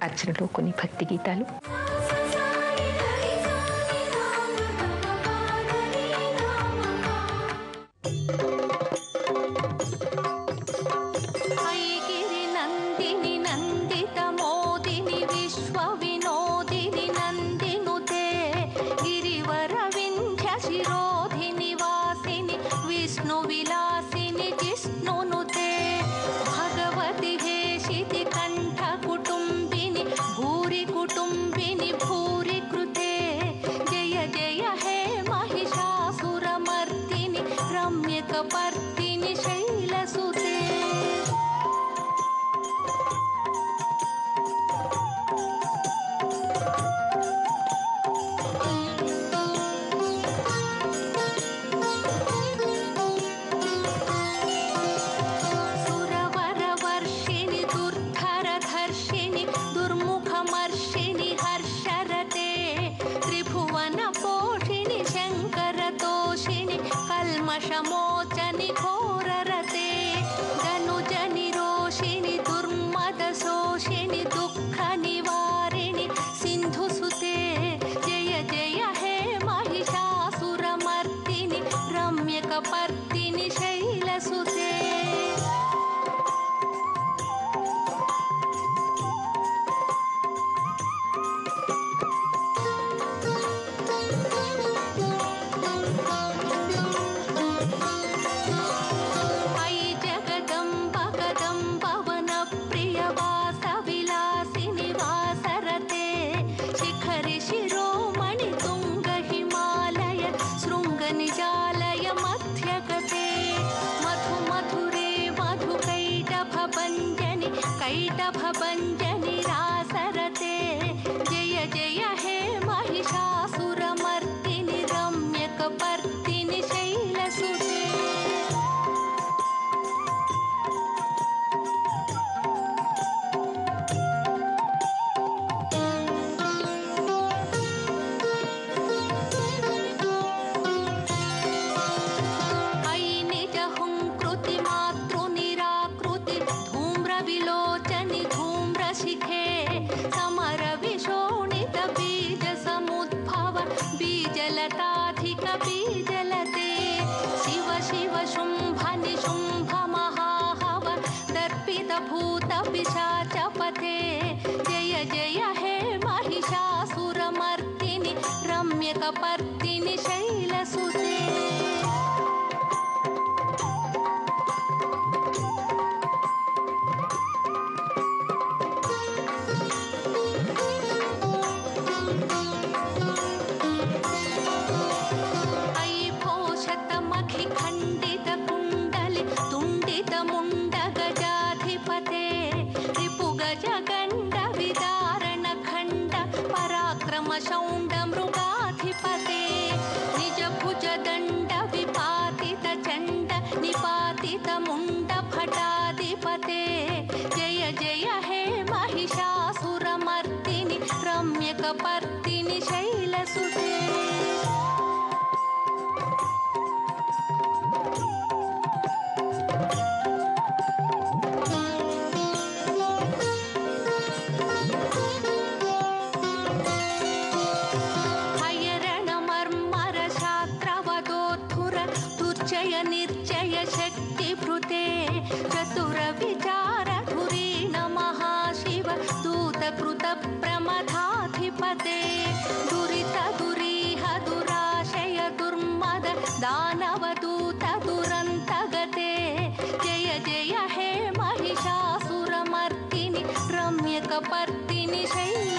అర్చనలో కొన్ని భక్తి గీతాలు. कल्मषमोचनि घोररते धनुजनि रोषिणि दुर्मद शोषिणि दुःख निवारिणि सिन्धुसुते जय जय हे महिषासुरमर्दिनि रम्यकपर्दिनि शैलसुते. कैटभभञ्जनि रासरते जय जय हे महिषासुरमर्दिनि रम्यकपर्दिनि शैलसुते. बीजलताधिक बीजलते शिव शिव शुंभ निशुंभ महाहव दर्पित भूत पिशाचपते जय जय हे महिषासुरमर्दिनि रम्यकपर्दिनि शैलसुते. शौण्ड मृगाधिपते निज भुज दण्ड विपातित चण्ड निपातित मुण्ड भटाधिपते जय जय हे महिषासुरमर्दिनि रम्यकपर्दिनि शैलसुते. निर्जय शक्तिभृते चतुर विचार धुरीण महाशिव दूतकृत प्रमथाधिपते दुरित दुरीह दुराशय दुर्मद दानवदूत दुरन्तगते जय जय हे महिषासुरमर्दिनि रम्यकपर्दिनि शैल